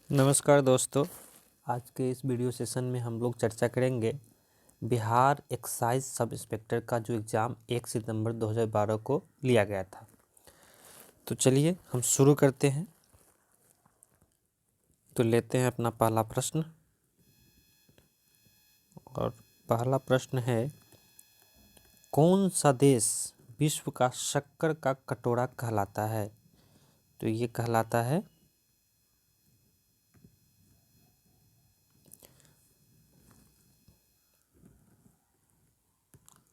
नमस्कार दोस्तों। आज के इस वीडियो सेशन में हम लोग चर्चा करेंगे बिहार एक्साइज सब इंस्पेक्टर का जो एग्ज़ाम 1 सितंबर 2012 को लिया गया था। तो चलिए हम शुरू करते हैं। तो लेते हैं अपना पहला प्रश्न, और पहला प्रश्न है, कौन सा देश विश्व का शक्कर का कटोरा कहलाता है? तो ये कहलाता है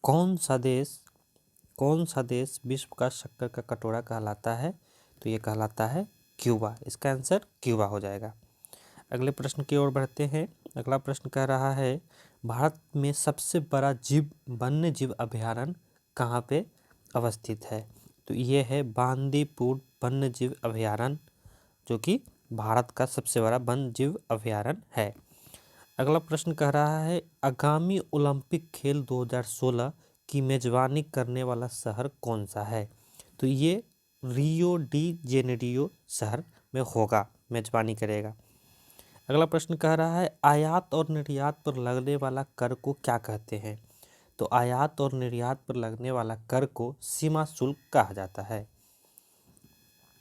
कौन सा देश विश्व का शक्कर का कटोरा कहलाता है? तो ये कहलाता है क्यूबा। इसका आंसर क्यूबा हो जाएगा। अगले प्रश्न की ओर बढ़ते हैं। अगला प्रश्न कह रहा है, भारत में सबसे बड़ा वन्य जीव अभयारण्य कहाँ पे अवस्थित है? तो ये है बांदीपुर वन्य जीव अभयारण्य, जो कि भारत का सबसे बड़ा वन्य जीव अभयारण्य है। अगला प्रश्न कह रहा है, आगामी ओलंपिक खेल 2016 की मेजबानी करने वाला शहर कौन सा है? तो ये रियो डी जेनेरियो शहर में होगा, मेजबानी करेगा। अगला प्रश्न कह रहा है, आयात और निर्यात पर लगने वाला कर को क्या कहते हैं? तो आयात और निर्यात पर लगने वाला कर को सीमा शुल्क कहा जाता है।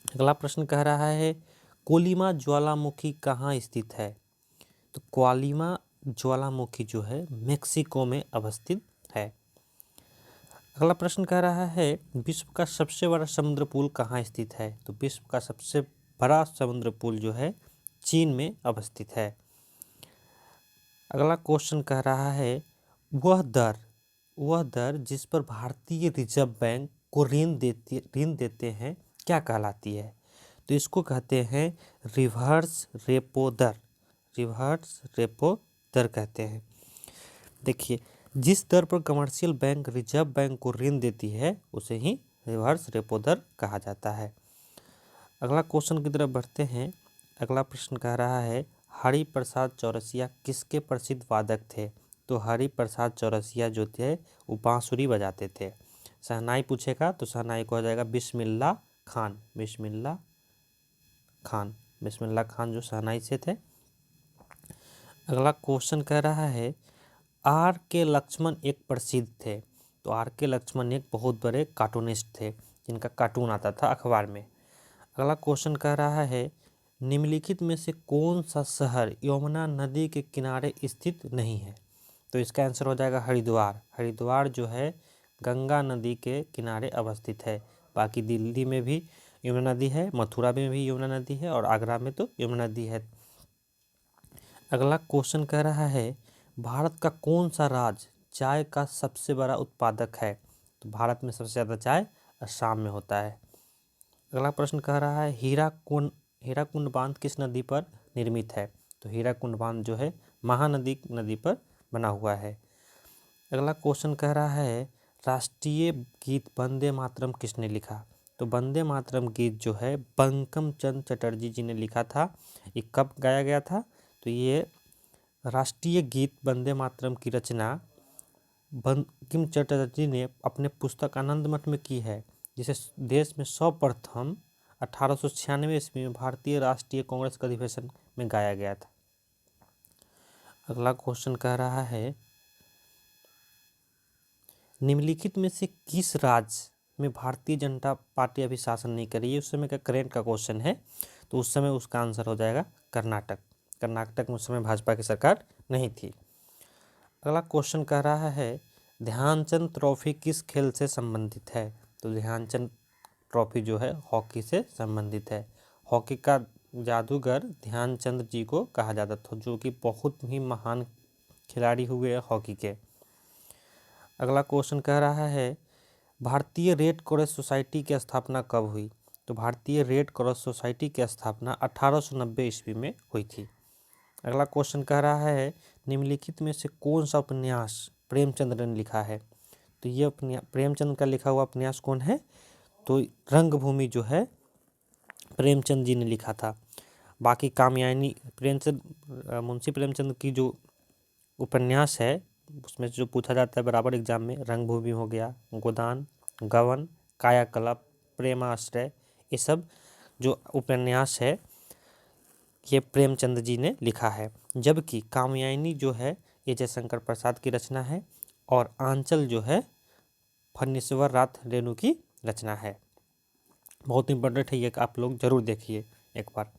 अगला प्रश्न कह रहा है, कोलिमा ज्वालामुखी कहाँ स्थित है? तो कोलिमा ज्वालामुखी जो है मेक्सिको में अवस्थित है। अगला प्रश्न कह रहा है, विश्व का सबसे बड़ा समुद्र पुल कहाँ स्थित है? तो विश्व का सबसे बड़ा समुद्र पुल जो है चीन में अवस्थित है। अगला क्वेश्चन कह रहा है, वह दर जिस पर भारतीय रिजर्व बैंक को ऋण देते हैं क्या कहलाती है? तो इसको कहते हैं रिवर्स रेपो दर कहते हैं। देखिए, जिस दर पर कमर्शियल बैंक रिजर्व बैंक को ऋण देती है उसे ही रिवर्स रेपो दर कहा जाता है। अगला क्वेश्चन की तरफ बढ़ते हैं। अगला प्रश्न कह रहा है, हरि प्रसाद चौरसिया किसके प्रसिद्ध वादक थे? तो हरि प्रसाद चौरसिया जो थे वो बांसुरी बजाते थे। शहनाई पूछेगा तो शहनाई को हो जाएगा बिस्मिल्लाह खान जो शहनाई से थे। अगला क्वेश्चन कह रहा है, आर के लक्ष्मण एक प्रसिद्ध थे। तो आर के लक्ष्मण एक बहुत बड़े कार्टूनिस्ट थे जिनका कार्टून आता था अखबार में। अगला क्वेश्चन कह रहा है, निम्नलिखित में से कौन सा शहर यमुना नदी के किनारे स्थित नहीं है? तो इसका आंसर हो जाएगा हरिद्वार जो है गंगा नदी के किनारे अवस्थित है। बाकी दिल्ली में भी यमुना नदी है, मथुरा में भी यमुना नदी है, और आगरा में तो यमुना नदी है। अगला क्वेश्चन कह रहा है, भारत का कौन सा राज्य चाय का सबसे बड़ा उत्पादक है? तो भारत में सबसे ज़्यादा चाय असम में होता है। अगला प्रश्न कह रहा है, हीराकुंड बांध किस नदी पर निर्मित है? तो हीराकुंड बांध जो है महानदी नदी पर बना हुआ है। अगला क्वेश्चन कह रहा है, राष्ट्रीय गीत वंदे मातरम किसने लिखा? तो वंदे मातरम गीत जो है बंकिम चंद्र चटर्जी जी ने लिखा था। ये कब गाया गया था? तो ये राष्ट्रीय गीत वंदे मातरम की रचना बंकिम चटर्जी ने अपने पुस्तक आनंद मठ में की है, जिसे देश में सर्वप्रथम 1896 ईस्वी में भारतीय राष्ट्रीय कांग्रेस के अधिवेशन में गाया गया था। अगला क्वेश्चन कह रहा है, निम्नलिखित में से किस राज्य में भारतीय जनता पार्टी अभी शासन नहीं कर रही है? उस समय का करेंट का क्वेश्चन है, तो उस समय उसका आंसर हो जाएगा कर्नाटक में उस समय भाजपा की सरकार नहीं थी। अगला क्वेश्चन कह रहा है, ध्यानचंद ट्रॉफी किस खेल से संबंधित है? तो ध्यानचंद ट्रॉफी जो है हॉकी से संबंधित है। हॉकी का जादूगर ध्यानचंद जी को कहा जाता था, जो कि बहुत ही महान खिलाड़ी हुए हॉकी के। अगला क्वेश्चन कह रहा है, भारतीय रेड क्रॉस सोसाइटी की स्थापना कब हुई? तो भारतीय रेड क्रॉस सोसाइटी की स्थापना 1890 ईस्वी में हुई थी। अगला क्वेश्चन कह रहा है, निम्नलिखित में से कौन सा उपन्यास प्रेमचंद्र ने लिखा है? तो ये प्रेमचंद का लिखा हुआ उपन्यास कौन है? तो रंगभूमि जो है प्रेमचंद जी ने लिखा था। बाकी कामयानी मुंशी प्रेमचंद की जो उपन्यास है उसमें जो पूछा जाता है बराबर एग्जाम में, रंगभूमि हो गया, गोदान, गबन, कायाकल्प, प्रेमाश्रय, ये सब जो उपन्यास है ये प्रेमचंद जी ने लिखा है, जबकि कामयानी जो है ये जयशंकर प्रसाद की रचना है और आंचल जो है फणीश्वर नाथ रेणु की रचना है। बहुत इंपॉर्टेंट है ये, आप लोग जरूर देखिए एक बार।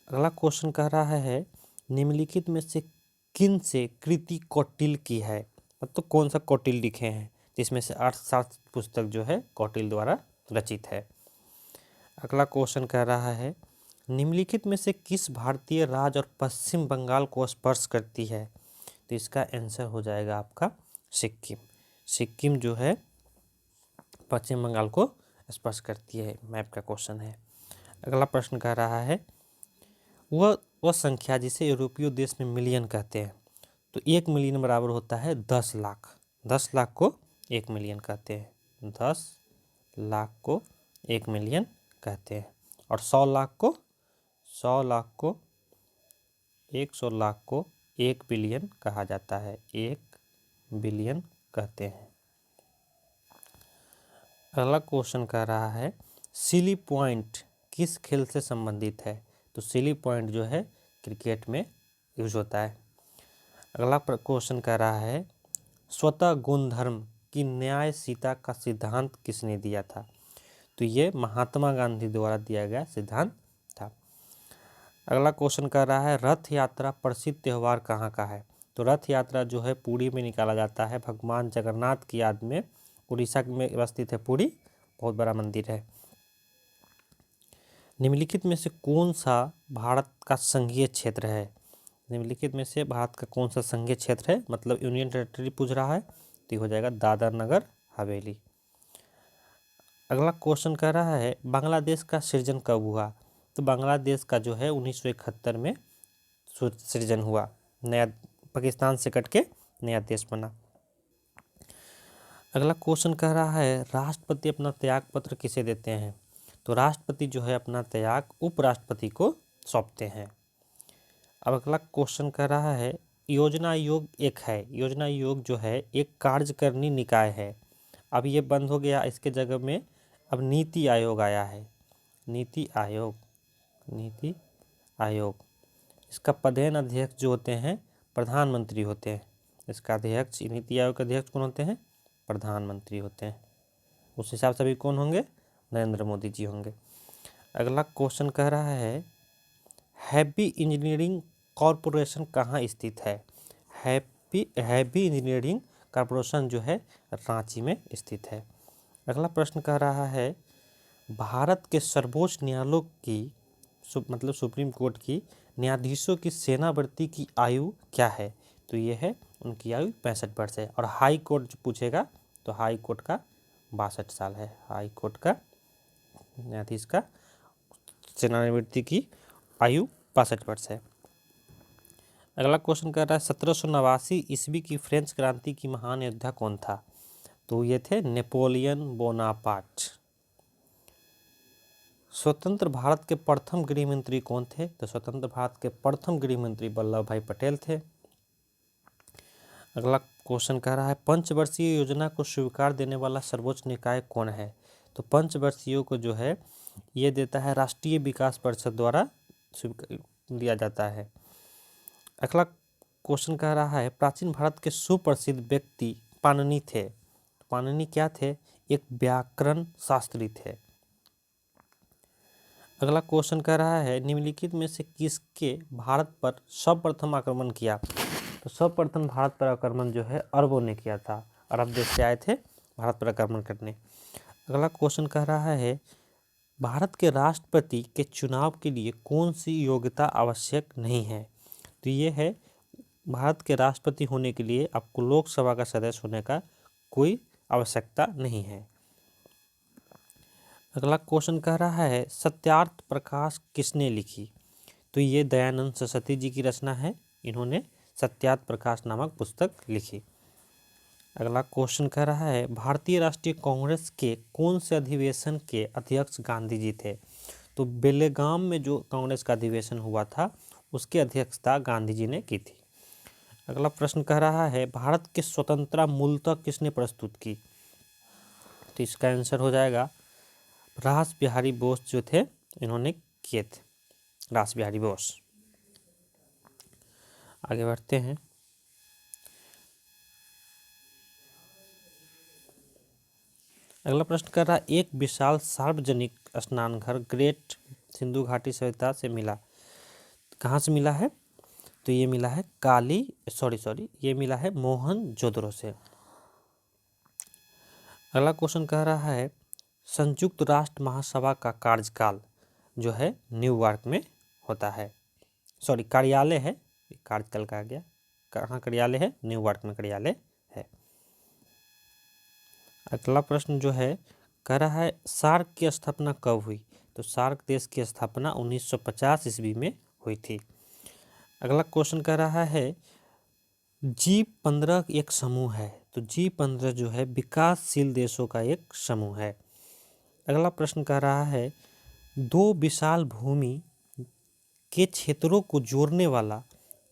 अगला क्वेश्चन कह रहा है निम्नलिखित में से किन से कृति कौटिल्य की है, मतलब कौन सा कौटिल्य लिखे हैं, जिसमें से अर्थशास्त्र पुस्तक जो है कौटिल्य द्वारा रचित है। अगला क्वेश्चन कह रहा है निम्नलिखित में से किस भारतीय राज्य और पश्चिम बंगाल को स्पर्श करती है, तो इसका आंसर हो जाएगा आपका सिक्किम। सिक्किम जो है पश्चिम बंगाल को स्पर्श करती है, मैप का क्वेश्चन है। अगला प्रश्न कह रहा है वह संख्या जिसे यूरोपीय देश में मिलियन कहते हैं, तो 1 मिलियन बराबर होता है 10 लाख। 10 लाख को 1 मिलियन कहते हैं, 10 लाख को 1 मिलियन कहते हैं। और 100 लाख को 1 बिलियन कहा जाता है, 1 बिलियन कहते हैं। अगला क्वेश्चन कह रहा है सिली पॉइंट किस खेल से संबंधित है, तो सिली पॉइंट जो है क्रिकेट में यूज होता है। अगला क्वेश्चन कह रहा है स्वतः गुणधर्म की न्यायशीलता का सिद्धांत किसने दिया था, तो ये महात्मा गांधी द्वारा दिया गया सिद्धांत था। अगला क्वेश्चन कर रहा है रथ यात्रा प्रसिद्ध त्यौहार कहाँ का है, तो रथ यात्रा जो है पुरी में निकाला जाता है, भगवान जगन्नाथ की याद में। उड़ीसा में अवस्थित है पुरी, बहुत बड़ा मंदिर है। निम्नलिखित में से कौन सा भारत का संघीय क्षेत्र है, निम्नलिखित में से भारत का कौन सा संघीय क्षेत्र है, मतलब यूनियन टेरिटरी पूछ रहा है, तो हो जाएगा दादर नगर हवेली। अगला क्वेश्चन कह रहा है बांग्लादेश का सृजन कब हुआ, तो बांग्लादेश का जो है 1971 में सृजन हुआ, नया पाकिस्तान से कट के नया देश बना। अगला क्वेश्चन कह रहा है राष्ट्रपति अपना त्याग पत्र किसे देते हैं, तो राष्ट्रपति जो है अपना त्याग उपराष्ट्रपति को सौंपते हैं। अब अगला क्वेश्चन कह रहा है योजना आयोग एक है, योजना आयोग जो है एक कार्यकारिणी निकाय है, अब ये बंद हो गया, इसके जगह में अब नीति आयोग आया है, नीति आयोग। इसका पदेन अध्यक्ष जो होते हैं प्रधानमंत्री होते हैं, इसका अध्यक्ष नीति आयोग के अध्यक्ष कौन होते हैं, प्रधानमंत्री होते हैं। उस हिसाब से भी कौन होंगे, नरेंद्र मोदी जी होंगे। अगला क्वेश्चन कह रहा है हैवी इंजीनियरिंग कॉरपोरेशन कहाँ स्थित है, हैवी इंजीनियरिंग कॉरपोरेशन जो है रांची में स्थित है। अगला प्रश्न कह रहा है भारत के सर्वोच्च न्यायालय की मतलब सुप्रीम कोर्ट की न्यायाधीशों की सेवानिवृत्ति की आयु क्या है, तो ये है उनकी आयु 65 वर्ष है। और हाई कोर्ट जो पूछेगा तो हाई कोर्ट का 62 साल है, हाई कोर्ट का न्यायाधीश का सेवानिवृत्ति की आयु 65 वर्ष है। अगला क्वेश्चन कर रहा है 1789 ईस्वी की फ्रेंच क्रांति की महान योद्धा कौन था, तो ये थे नेपोलियन बोनापार्ट। स्वतंत्र भारत के प्रथम गृह मंत्री कौन थे, तो स्वतंत्र भारत के प्रथम गृह मंत्री वल्लभ भाई पटेल थे। अगला क्वेश्चन कह रहा है पंचवर्षीय योजना को स्वीकार देने वाला सर्वोच्च निकाय कौन है, तो पंचवर्षीय को जो है ये देता है राष्ट्रीय विकास परिषद द्वारा दिया जाता है। अगला क्वेश्चन कह रहा है प्राचीन भारत के सुप्रसिद्ध व्यक्ति पाणिनि थे, पाणिनि क्या थे, एक व्याकरण शास्त्री थे। अगला क्वेश्चन कह रहा है निम्नलिखित में से किसके भारत पर सर्वप्रथम आक्रमण किया, तो सर्वप्रथम भारत पर आक्रमण जो है अरबों ने किया था, अरब देश से आए थे भारत पर आक्रमण करने। अगला क्वेश्चन कह रहा है भारत के राष्ट्रपति के चुनाव के लिए कौन सी योग्यता आवश्यक नहीं है, तो ये है भारत के राष्ट्रपति होने के लिए आपको लोकसभा का सदस्य होने का कोई आवश्यकता नहीं है। अगला क्वेश्चन कह रहा है सत्यार्थ प्रकाश किसने लिखी, तो ये दयानंद सरस्वती जी की रचना है, इन्होंने सत्यार्थ प्रकाश नामक पुस्तक लिखी। अगला क्वेश्चन कह रहा है भारतीय राष्ट्रीय कांग्रेस के कौन से अधिवेशन के अध्यक्ष गांधी जी थे, तो बेलगाम में जो कांग्रेस का अधिवेशन हुआ था उसकी अध्यक्षता गांधी जी ने की थी। अगला प्रश्न कह रहा है भारत के स्वतंत्रता मूलतः किसने प्रस्तुत की, तो इसका आंसर हो जाएगा रास बिहारी बोस जो थे इन्होंने किए थे, रास बिहारी बोस। आगे बढ़ते हैं। अगला प्रश्न कर रहा है, एक विशाल सार्वजनिक स्नानघर ग्रेट सिंधु घाटी सभ्यता से मिला। कहाँ से मिला है? तो ये मिला है ये मिला है मोहनजोदड़ो से। अगला क्वेश्चन कह रहा है, संयुक्त राष्ट्र महासभा का कार्यकाल जो है न्यूयॉर्क में होता है। कार्यालय है, कार्यकाल कहा गया, कहाँ कार्यालय है? न्यूयॉर्क में कार्यालय है। अगला प्रश्न जो है कह रहा है, सार्क की स्थापना कब हुई? तो सार्क देश की स्थापना 1950 ईस्वी में हुई थी। अगला क्वेश्चन कह रहा है, G15 एक समूह है, तो G15 जो है विकासशील देशों का एक समूह है। अगला प्रश्न कह रहा है, दो विशाल भूमि के क्षेत्रों को जोड़ने वाला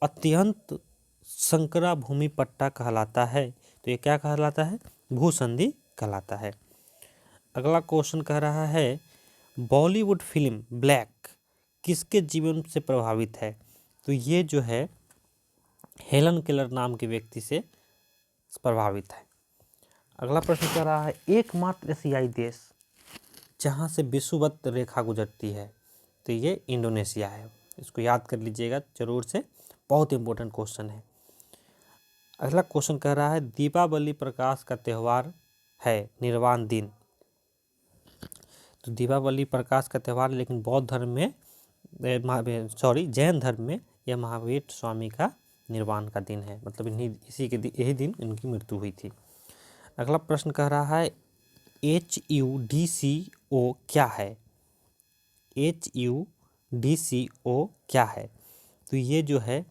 अत्यंत संकरा भूमि पट्टा कहलाता है, तो ये क्या कहलाता है? भूसंधि कहलाता है। अगला क्वेश्चन कह रहा है, बॉलीवुड फिल्म ब्लैक किसके जीवन से प्रभावित है? तो ये जो है हेलन केलर नाम के व्यक्ति से प्रभावित है। अगला प्रश्न कह रहा है, एकमात्र एशियाई देश जहाँ से विषुवत रेखा गुजरती है, तो ये इंडोनेशिया है। इसको याद कर लीजिएगा जरूर से, बहुत इंपॉर्टेंट क्वेश्चन है। अगला क्वेश्चन कह रहा है, दीपावली प्रकाश का त्यौहार है निर्वाण दिन। तो दीपावली प्रकाश का त्यौहार, लेकिन बौद्ध धर्म में जैन धर्म में यह महावीर स्वामी का निर्वाण का दिन है, मतलब यही दिन इनकी मृत्यु हुई थी। अगला प्रश्न कह रहा है, HUDCO क्या है? HUDCO क्या है? तो ये जो है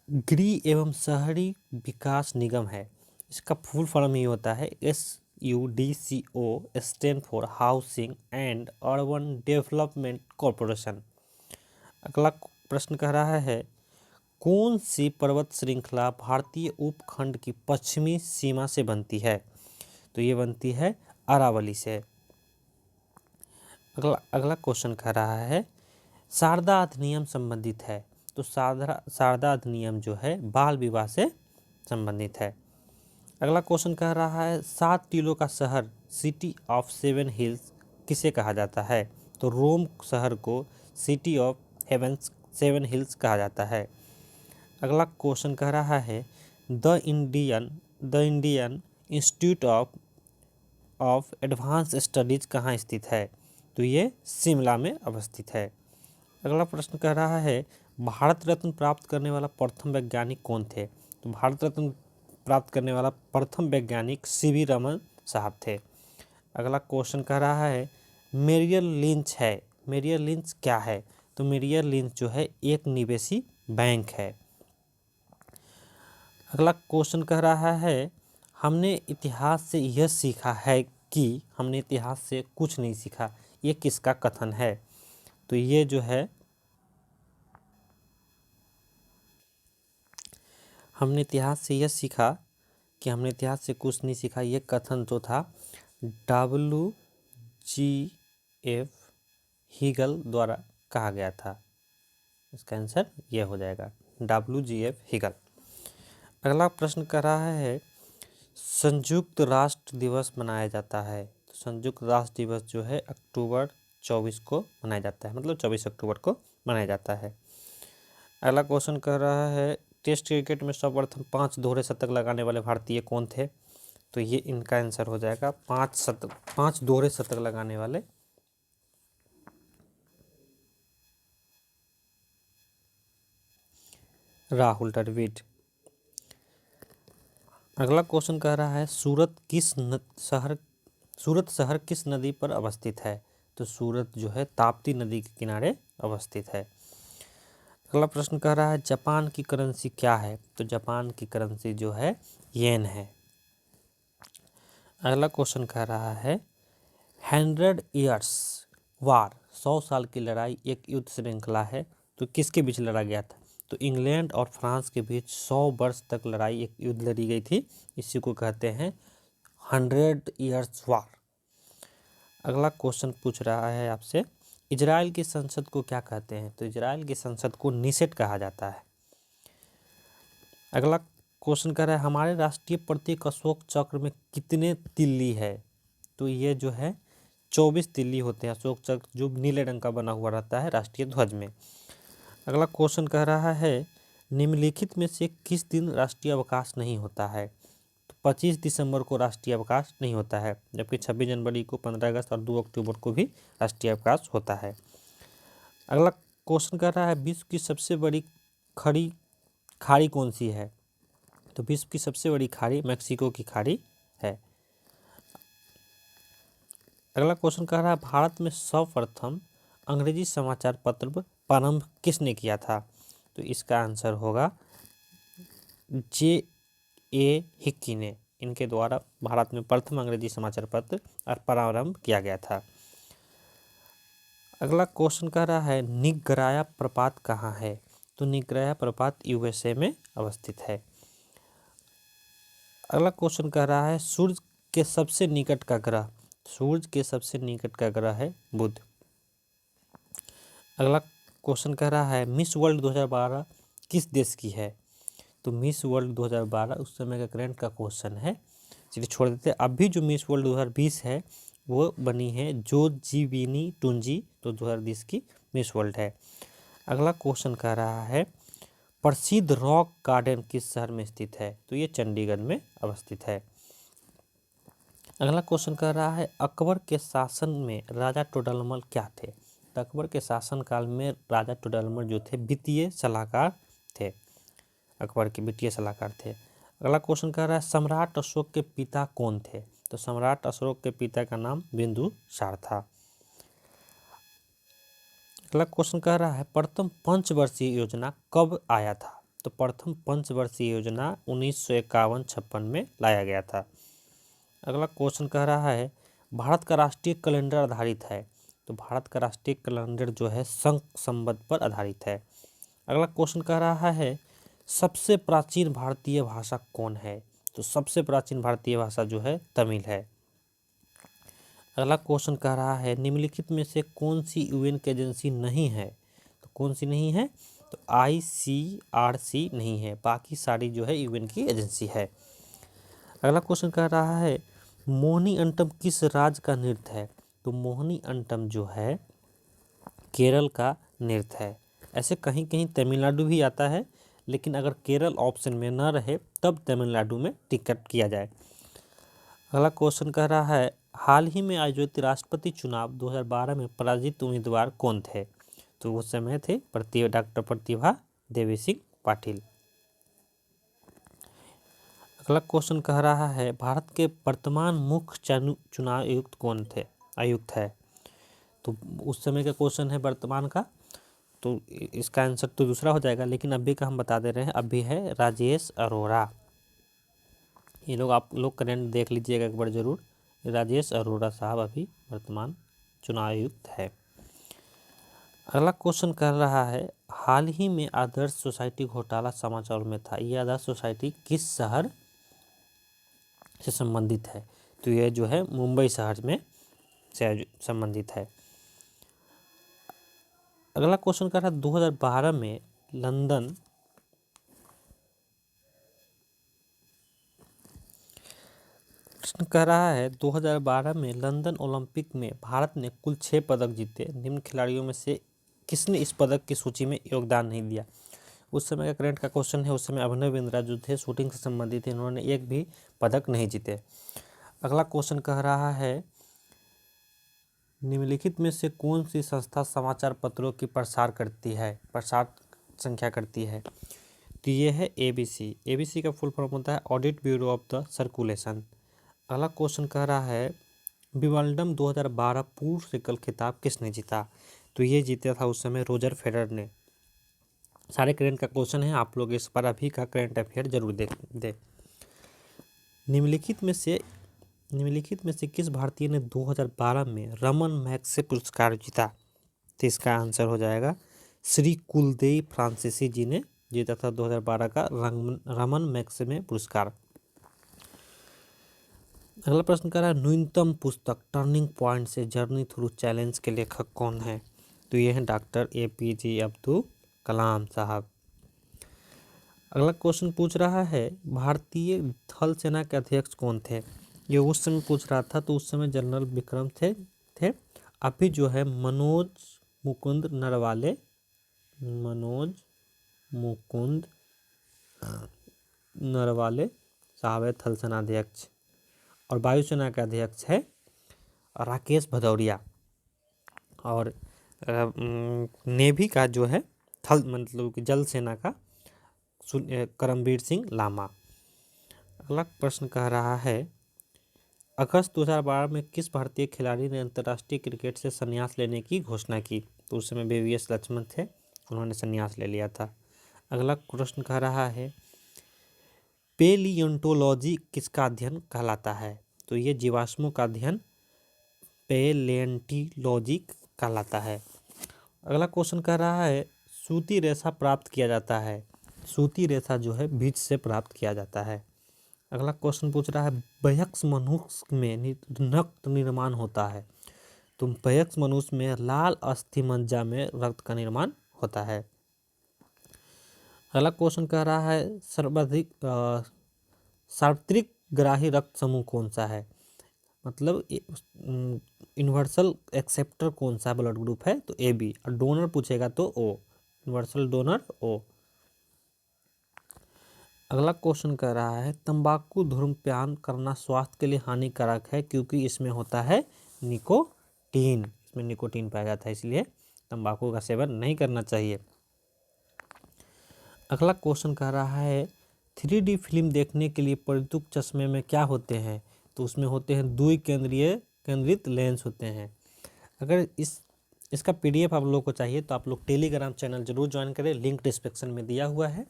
गृह एवं शहरी विकास निगम है। इसका फुल फॉर्म ये होता है SUDCO stand for housing and urban development corporation. अगला प्रश्न कह रहा है, कौन सी पर्वत श्रृंखला भारतीय उपखंड की पश्चिमी सीमा से बनती है? तो ये बनती है अरावली से। अगला क्वेश्चन कह रहा है, शारदा अधिनियम संबंधित है। तो शारदा अधिनियम जो है बाल विवाह से संबंधित है। अगला क्वेश्चन कह रहा है, 7 टीलों का शहर सिटी ऑफ 7 हिल्स किसे कहा जाता है? तो रोम शहर को सिटी ऑफ हेवंस 7 हिल्स कहा जाता है। अगला क्वेश्चन कह रहा है, the Indian institute of advance studies कहाँ स्थित है? तो ये शिमला में अवस्थित है। अगला प्रश्न कह रहा है, भारत रत्न प्राप्त करने वाला प्रथम वैज्ञानिक कौन थे? तो भारत रत्न प्राप्त करने वाला प्रथम वैज्ञानिक CV रमन साहब थे। अगला क्वेश्चन कह रहा है, मेरियल लिंच क्या है? तो मेरियल लिंच जो है एक निवेशी बैंक है। अगला क्वेश्चन कह रहा है, हमने इतिहास से यह सीखा है कि हमने इतिहास से कुछ नहीं सीखा, ये किसका कथन है? तो ये जो है हमने इतिहास से यह सीखा कि हमने इतिहास से कुछ नहीं सीखा, ये कथन जो था WGF हिगल द्वारा कहा गया था। इसका आंसर ये हो जाएगा WGF हिगल। अगला प्रश्न कर रहा है, संयुक्त राष्ट्र दिवस मनाया जाता है। तो संयुक्त राष्ट्र दिवस जो है अक्टूबर 24 को मनाया जाता है, मतलब 24 अक्टूबर को मनाया जाता है। अगला क्वेश्चन कर रहा है, टेस्ट क्रिकेट में सर्वप्रथम 5 दोहरे शतक लगाने वाले भारतीय कौन थे? तो ये इनका आंसर हो जाएगा 5 दोहरे शतक लगाने वाले राहुल द्रविड़। अगला क्वेश्चन कह रहा है, सूरत शहर किस नदी पर अवस्थित है? तो सूरत जो है ताप्ती नदी के किनारे अवस्थित है। अगला प्रश्न कह रहा है, जापान की करेंसी क्या है? तो जापान की करेंसी जो है येन है। अगला क्वेश्चन कह रहा है, 100 ईयर्स वार 100 साल की लड़ाई एक युद्ध श्रृंखला है, तो किसके बीच लड़ा गया था? तो इंग्लैंड और फ्रांस के बीच 100 वर्ष तक लड़ाई एक युद्ध लड़ी गई थी, इसी को कहते हैं 100 ईयर्स वार। अगला क्वेश्चन पूछ रहा है आपसे, इजराइल की संसद को क्या कहते हैं? तो इजराइल की संसद को नीसेट कहा जाता है। अगला क्वेश्चन कह रहा है हमारे राष्ट्रीय प्रतीक अशोक चक्र में कितने तिल्ली है? तो ये जो है 24 तिल्ली होते हैं अशोक चक्र, जो नीले रंग का बना हुआ रहता है राष्ट्रीय ध्वज में। अगला क्वेश्चन कह रहा है निम्नलिखित में से किस दिन राष्ट्रीय अवकाश नहीं होता है? तो 25 दिसंबर को राष्ट्रीय अवकाश नहीं होता है, जबकि 26 जनवरी को, 15 अगस्त और 2 अक्टूबर को भी राष्ट्रीय अवकाश होता है। अगला क्वेश्चन कह रहा है विश्व की सबसे बड़ी खाड़ी कौन सी है? तो विश्व की सबसे बड़ी खाड़ी मैक्सिको की खाड़ी है। अगला क्वेश्चन कह रहा है भारत में सर्वप्रथम अंग्रेजी समाचार पत्र प्रारंभ किसने किया था? तो इसका आंसर होगा J.A. हिक्की ने। इनके द्वारा भारत में प्रथम अंग्रेजी समाचार पत्र प्रारंभ किया गया था। अगला क्वेश्चन कह रहा है निग्राया प्रपात कहाँ है? तो निग्राया प्रपात USA में अवस्थित है। अगला क्वेश्चन कह रहा है सूर्य के सबसे निकट का ग्रह, सूर्य के सबसे निकट का ग्रह है बुध। अगला क्वेश्चन कह रहा है मिस वर्ल्ड 2012 किस देश की है? तो मिस वर्ल्ड 2012 उस समय का करंट का क्वेश्चन है, चलिए छोड़ देते हैं। अभी जो मिस वर्ल्ड 2020 है वो बनी है जोजीबिनी टुंजी, तो 2020 की मिस वर्ल्ड है। अगला क्वेश्चन कह रहा है प्रसिद्ध रॉक गार्डन किस शहर में स्थित है? तो ये चंडीगढ़ में अवस्थित है। अगला क्वेश्चन कह रहा है अकबर के शासन में राजा टोडरमल क्या थे? तो अकबर के शासन काल में राजा टोडरमल जो थे वित्तीय सलाहकार थे, अकबर के वित्तीय सलाहकार थे। अगला क्वेश्चन कह रहा है सम्राट अशोक के पिता कौन थे? तो सम्राट अशोक के पिता का नाम बिंदुसार था। अगला क्वेश्चन कह रहा है प्रथम पंचवर्षीय योजना कब आया था? तो प्रथम पंचवर्षीय योजना 1951-56 में लाया गया था। अगला क्वेश्चन कह रहा है भारत का राष्ट्रीय कैलेंडर आधारित है, तो भारत का राष्ट्रीय कैलेंडर जो है संख संवत पर आधारित है। अगला क्वेश्चन कह रहा है सबसे प्राचीन भारतीय भाषा कौन है? तो सबसे प्राचीन भारतीय भाषा जो है तमिल है। अगला क्वेश्चन कह रहा है निम्नलिखित में से कौन सी UN की एजेंसी नहीं है? तो कौन सी नहीं है? तो ICRC नहीं है, बाकी सारी जो है UN की एजेंसी है। अगला क्वेश्चन कह रहा है मोहिनी अट्टम किस राज्य का नृत्य है? तो मोहिनी अट्टम जो है केरल का नृत्य है। ऐसे कहीं कहीं तमिलनाडु भी आता है, लेकिन अगर केरल ऑप्शन में न रहे तब तमिलनाडु में टिकट किया जाए। अगला क्वेश्चन कह रहा है हाल ही में आयोजित राष्ट्रपति चुनाव 2012 में पराजित उम्मीदवार कौन थे? तो उस समय थे डॉक्टर प्रतिभा देवी सिंह पाटिल। अगला क्वेश्चन कह रहा है भारत के वर्तमान मुख्य चुनाव आयुक्त है? तो उस समय का क्वेश्चन है वर्तमान का, तो इसका आंसर तो दूसरा हो जाएगा, लेकिन अभी का हम बता दे रहे हैं। अभी है राजेश अरोड़ा। ये लोग आप लोग करंट देख लीजिएगा एक बार जरूर। राजेश अरोड़ा साहब अभी वर्तमान चुनाव आयुक्त है। अगला क्वेश्चन कर रहा है हाल ही में आदर्श सोसाइटी घोटाला समाचार में था, ये आदर्श सोसाइटी किस शहर से संबंधित है? तो यह जो है मुंबई शहर में से संबंधित है। अगला क्वेश्चन कर रहा है 2012 में लंदन प्रश्न कह रहा है 2012 में लंदन ओलंपिक में भारत ने कुल 6 पदक जीते, निम्न खिलाड़ियों में से किसने इस पदक की सूची में योगदान नहीं दिया? उस समय का करंट का क्वेश्चन है। उस समय अभिनव बिंद्रा जो थे शूटिंग से संबंधित थे, इन्होंने एक भी पदक नहीं जीते। अगला क्वेश्चन कह रहा है निम्नलिखित में से कौन सी संस्था समाचार पत्रों की प्रसार संख्या करती है? तो ये है ABC का फुल फॉर्म होता है audit bureau of the circulation. अगला क्वेश्चन कह रहा है विंबलडन 2012 पुरुष एकल खिताब किसने जीता? तो ये जीता था उस समय रोजर फेडरर ने। सारे करंट का क्वेश्चन है, आप लोग इस पर अभी का करंट अफेयर जरूर देख। निम्नलिखित में से किस भारतीय ने 2012 में रमन मैग्सेसे पुरस्कार जीता? तो इसका आंसर हो जाएगा श्री कुलदेई फ्रांसीसी जी ने जीता था 2012 का रमन मैग्सेसे पुरस्कार। अगला प्रश्न कर रहा है न्यूनतम पुस्तक टर्निंग पॉइंट से जर्नी थ्रू चैलेंज के लेखक कौन है? तो ये हैं डॉक्टर APJ अब्दुल कलाम साहब। अगला क्वेश्चन पूछ रहा है भारतीय थल सेना के अध्यक्ष कौन थे। ये उस समय पूछ रहा था, तो उस समय जनरल विक्रम थे। अभी जो है मनोज मुकुंद नरवाले साहब है थल सेना अध्यक्ष। और वायुसेना के अध्यक्ष है राकेश भदौरिया। और नेवी का जो है थल मतलब कि जल सेना का करमबीर सिंह लामा। अगला प्रश्न कह रहा है अगस्त 2012 में किस भारतीय खिलाड़ी ने अंतर्राष्ट्रीय क्रिकेट से संन्यास लेने की घोषणा की। तो उस समय VVS लक्ष्मण थे, उन्होंने संन्यास ले लिया था। अगला प्रश्न कह रहा है पेलियोंटोलॉजी किसका अध्ययन कहलाता है। तो ये जीवाश्मों का अध्ययन पेलेंटिलॉजी कहलाता है। अगला क्वेश्चन कह रहा है सूती रेशा प्राप्त किया जाता है। सूती रेशा जो है बीज से प्राप्त किया जाता है। अगला क्वेश्चन पूछ रहा है वयस्क मनुष्य में रक्त निर्माण होता है। तो वयस्क मनुष्य में लाल अस्थि मज्जा में रक्त का निर्माण होता है। अगला क्वेश्चन कह रहा है सार्वत्रिक ग्राही रक्त समूह कौन सा है। मतलब यूनिवर्सल एक्सेप्टर कौन सा ब्लड ग्रुप है। तो AB। और डोनर पूछेगा तो O, यूनिवर्सल डोनर O। अगला क्वेश्चन कह रहा है तंबाकू धूम्रपान करना स्वास्थ्य के लिए हानिकारक है क्योंकि इसमें होता है निकोटीन। इसमें निकोटीन पाया जाता है, इसलिए तंबाकू का सेवन नहीं करना चाहिए। अगला क्वेश्चन कह रहा है 3D फिल्म देखने के लिए प्रयुक्त चश्मे में क्या होते हैं। तो उसमें होते हैं केंद्रित लेंस होते हैं। अगर इसका PDF आप लोगों को चाहिए तो आप लोग टेलीग्राम चैनल जरूर ज्वाइन करें, लिंक डिस्क्रिप्शन में दिया हुआ है,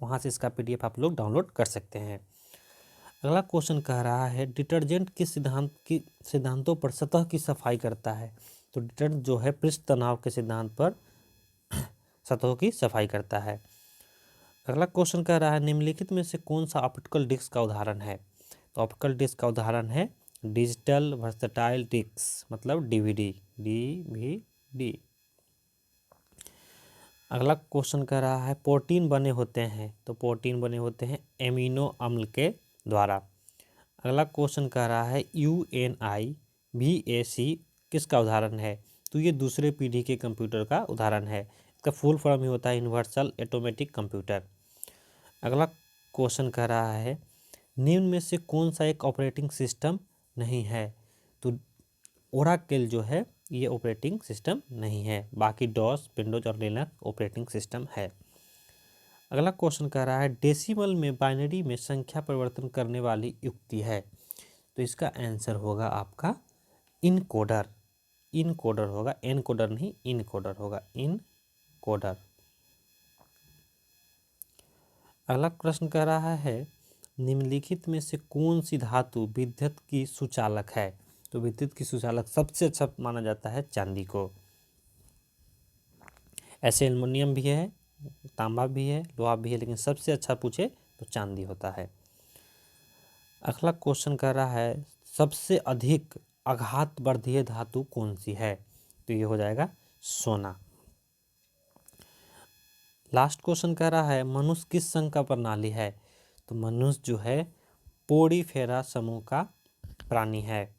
वहाँ से इसका PDF आप लोग डाउनलोड कर सकते हैं। अगला क्वेश्चन कह रहा है डिटर्जेंट किस सिद्धांतों पर सतह की सफाई करता है। तो डिटर्जेंट जो है पृष्ठ तनाव के सिद्धांत पर सतहों की सफाई करता है। अगला क्वेश्चन कह रहा है निम्नलिखित में से कौन सा ऑप्टिकल डिस्क का उदाहरण है। तो ऑप्टिकल डिस्क का उदाहरण है डिजिटल वर्सटाइल डिस्क, मतलब DVD। अगला क्वेश्चन कह रहा है प्रोटीन बने होते हैं। तो प्रोटीन बने होते हैं एमिनो अम्ल के द्वारा। अगला क्वेश्चन कह रहा है UNIVAC किसका उदाहरण है। तो ये दूसरे पीढ़ी के कंप्यूटर का उदाहरण है। इसका फुल फॉर्म ही होता है यूनिवर्सल ऑटोमेटिक कंप्यूटर। अगला क्वेश्चन कह रहा है निम्न में से कौन सा एक ऑपरेटिंग सिस्टम नहीं है। तो ओराकल जो है ये ऑपरेटिंग सिस्टम नहीं है, बाकी डॉस, विंडोज और लिनक्स ऑपरेटिंग सिस्टम है। अगला क्वेश्चन कह रहा है डेसिमल में बाइनरी में संख्या परिवर्तन करने वाली युक्ति है। तो इसका आंसर होगा आपका इनकोडर। इनकोडर होगा, एनकोडर नहीं, इनकोडर होगा, इनकोडर। अगला प्रश्न कह रहा है निम्नलिखित में से कौन सी धातु विद्युत की सुचालक है। तो विद्युत की सुचालक सबसे अच्छा माना जाता है चांदी को। ऐसे एल्युमिनियम भी है, तांबा भी है, लोहा भी है, लेकिन सबसे अच्छा पूछे तो चांदी होता है। अगला क्वेश्चन कह रहा है सबसे अधिक आघातवर्धीय धातु कौन सी है। तो ये हो जाएगा सोना। लास्ट क्वेश्चन कह रहा है मनुष्य किस संघ का प्रणाली है। तो मनुष्य जो है पोड़ीफेरा समूह का प्राणी है।